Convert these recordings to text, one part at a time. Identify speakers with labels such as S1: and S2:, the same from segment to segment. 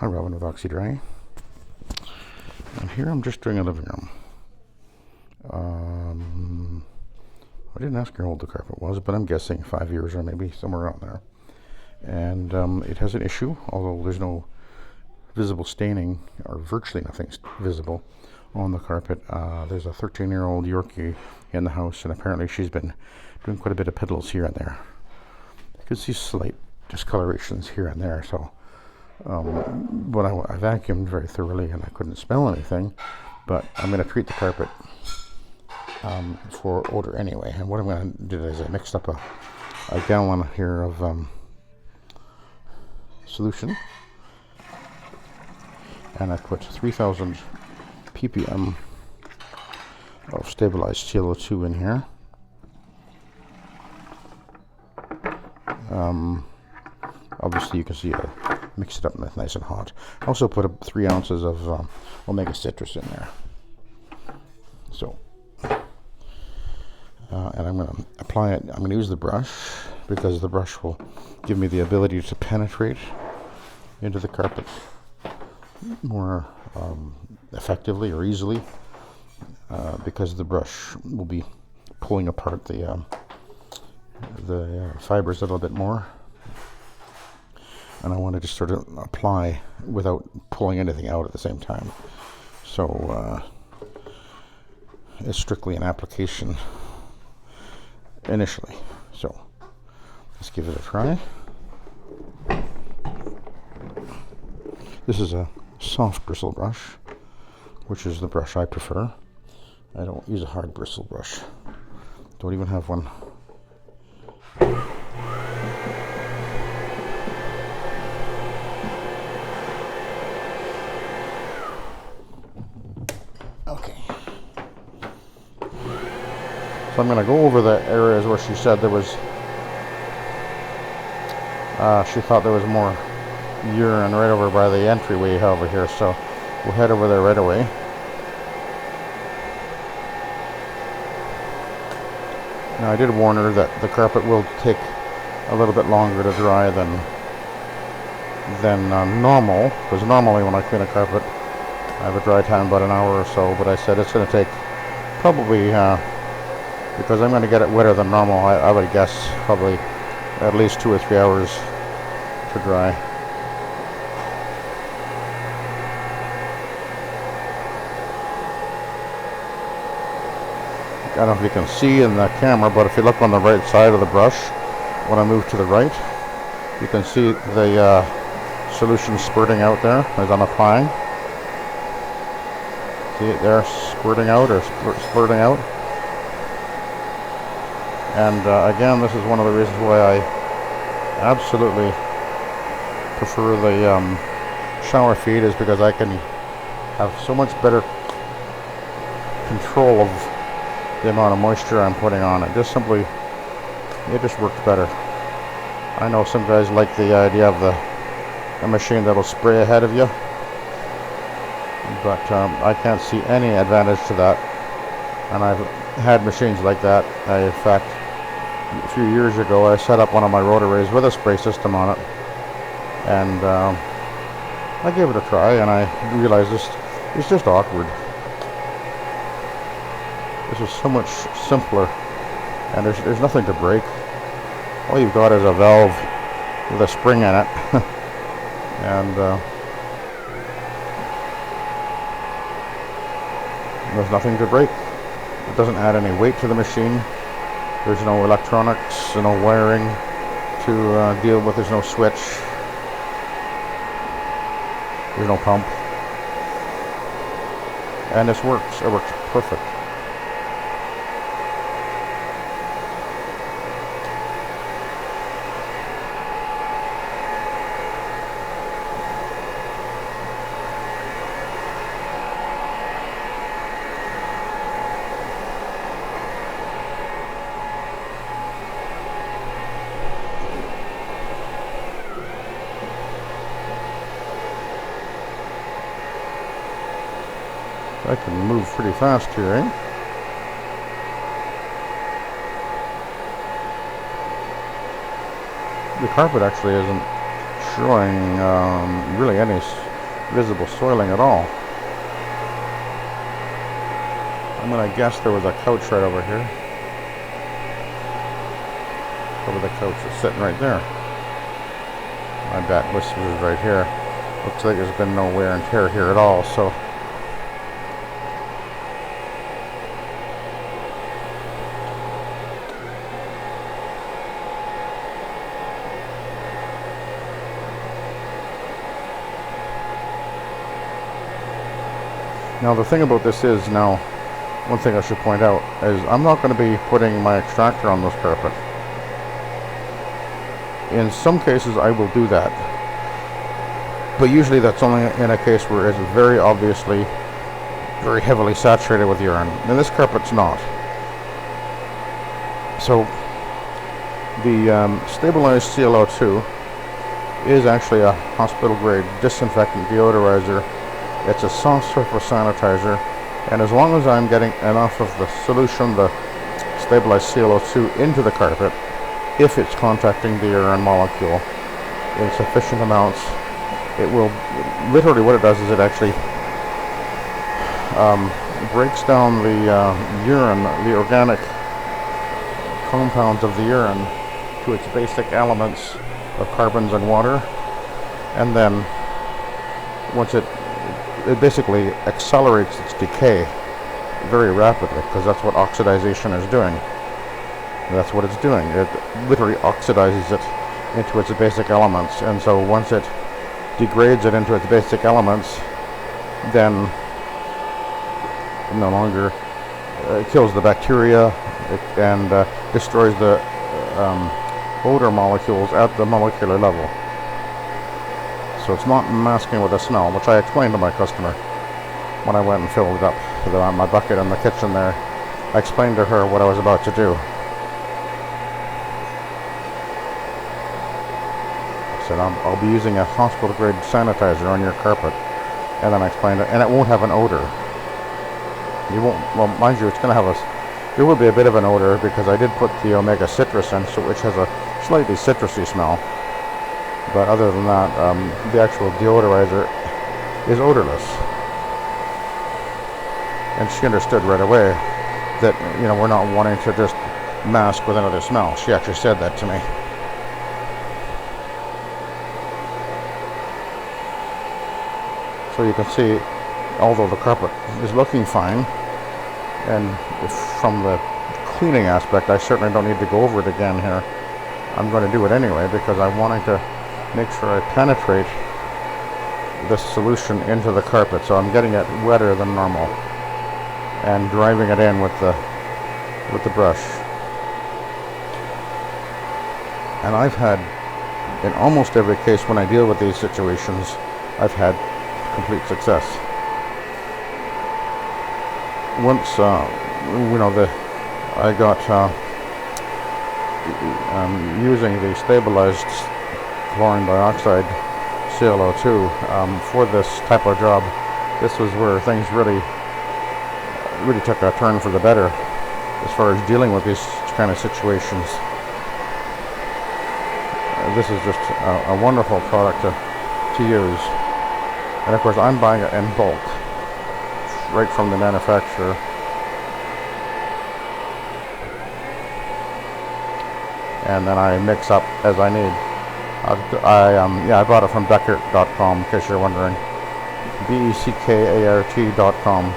S1: Hi, Robin with Oxy-Dry. And here I'm just doing a living room. I didn't ask her how old the carpet was, but I'm guessing 5 years or maybe somewhere around there. And it has an issue, although there's no visible staining, or virtually nothing visible on the carpet. There's a 13-year-old Yorkie in the house, and apparently she's been doing quite a bit of piddles here and there. You can see slight discolorations here and there, so but I vacuumed very thoroughly and I couldn't smell anything, but I'm going to treat the carpet for odor anyway. And what I'm going to do is I mixed up a gallon here of solution, and I put 3,000 ppm of stabilized Clo2 in here. Obviously you can see I mix it up nice and hot. I also put up 3 ounces of omega citrus in there. So, and I'm going to apply it. I'm going to use the brush because the brush will give me the ability to penetrate into the carpet more effectively or easily, because the brush will be pulling apart the fibers a little bit more. And I want to just sort of apply without pulling anything out at the same time. So it's strictly an application initially. So let's give it a try. This is a soft bristle brush, which is the brush I prefer. I don't use a hard bristle brush. Don't even have one. So I'm going to go over the areas where she said there was, she thought there was more urine right over by the entryway over here, so we'll head over there right away. Now I did warn her that the carpet will take a little bit longer to dry than normal, because normally when I clean a carpet I have a dry time about an hour or so, but I said it's going to take probably, because I'm going to get it wetter than normal, I would guess probably at least 2 or 3 hours to dry. I don't know if you can see in the camera, but if you look on the right side of the brush, when I move to the right, you can see the solution spurting out there as I'm applying. See it there spurting out or splurting out. And again, this is one of the reasons why I absolutely prefer the shower feed, is because I can have so much better control of the amount of moisture I'm putting on it. It just works better. I know some guys like the idea of a machine that'll spray ahead of you, but I can't see any advantage to that. And I've had machines like that. In fact, a few years ago I set up one of my rotaries with a spray system on it, and I gave it a try, and I realized it's just awkward. This is so much simpler, and there's nothing to break. All you've got is a valve with a spring in it, and there's nothing to break. It doesn't add any weight to the machine. There's no electronics, no wiring to deal with. There's no switch. There's no pump. And this works. It works perfect. I can move pretty fast here, eh? The carpet actually isn't showing really any visible soiling at all. I'm gonna guess there was a couch right over here. Probably the couch is sitting right there. My bat whiskers is right here. Looks like there's been no wear and tear here at all, so now the thing about this is, now one thing I should point out is I'm not going to be putting my extractor on this carpet. In some cases I will do that, but usually that's only in a case where it's very obviously very heavily saturated with urine. And this carpet's not. So the stabilized Clo2 is actually a hospital grade disinfectant deodorizer. It's a soft surface sanitizer, and as long as I'm getting enough of the solution, the stabilized Clo2, into the carpet, if it's contacting the urine molecule in sufficient amounts, it will, literally what it does is it actually breaks down the urine, the organic compounds of the urine, to its basic elements of carbons and water, and then once it basically accelerates its decay very rapidly, because that's what oxidization is doing. That's what it's doing. It literally oxidizes it into its basic elements, and so once it degrades it into its basic elements, then it no longer kills the bacteria and destroys the odor molecules at the molecular level. So it's not masking with a smell, which I explained to my customer when I went and filled it up on my bucket in the kitchen there. I explained to her what I was about to do. I said, I'll be using a hospital grade sanitizer on your carpet, and then I explained it, and it won't have an odor. You won't, well, mind you, it's going to have there will be a bit of an odor because I did put the omega citrus in, so which has a slightly citrusy smell. But other than that, the actual deodorizer is odorless. And she understood right away that, you know, we're not wanting to just mask with another smell. She actually said that to me. So you can see, although the carpet is looking fine, and from the cleaning aspect, I certainly don't need to go over it again here. I'm going to do it anyway because I'm wanting to make sure I penetrate this solution into the carpet, so I'm getting it wetter than normal and driving it in with the brush. And I've had, in almost every case when I deal with these situations, I've had complete success. Once you know, I got using the stabilized chlorine dioxide Clo2 for this type of job. This was where things really took a turn for the better as far as dealing with these kind of situations. This is just a wonderful product to use, and of course I'm buying it in bulk right from the manufacturer. And then I mix up as I need. I bought it from Beckert.com, in case you're wondering. BECKART.com.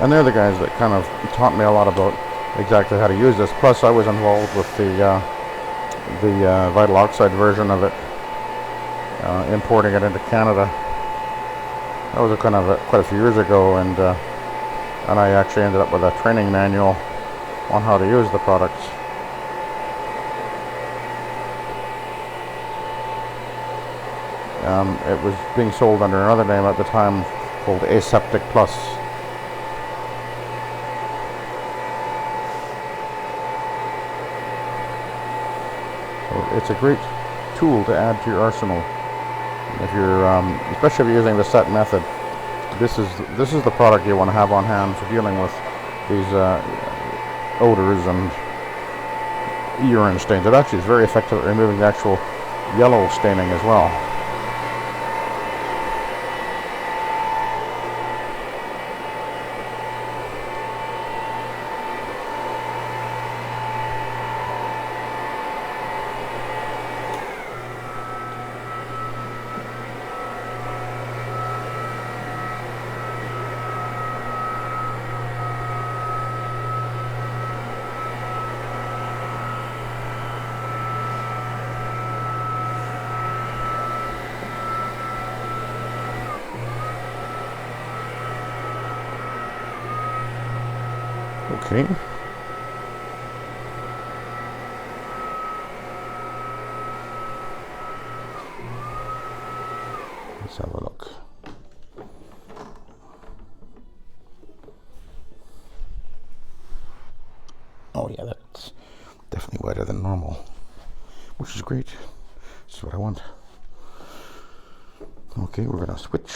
S1: And they're the guys that kind of taught me a lot about exactly how to use this. Plus, I was involved with the vital oxide version of it, importing it into Canada. That was kind of quite a few years ago, and I actually ended up with a training manual on how to use the products. It was being sold under another name at the time called Aseptic Plus. It's a great tool to add to your arsenal. If you're, especially if you're using the SETT method, this is the product you want to have on hand for dealing with these odors and urine stains. It actually is very effective at removing the actual yellow staining as well. Okay. Let's have a look. Oh yeah, that's definitely wetter than normal, which is great. This is what I want. Okay, we're gonna switch.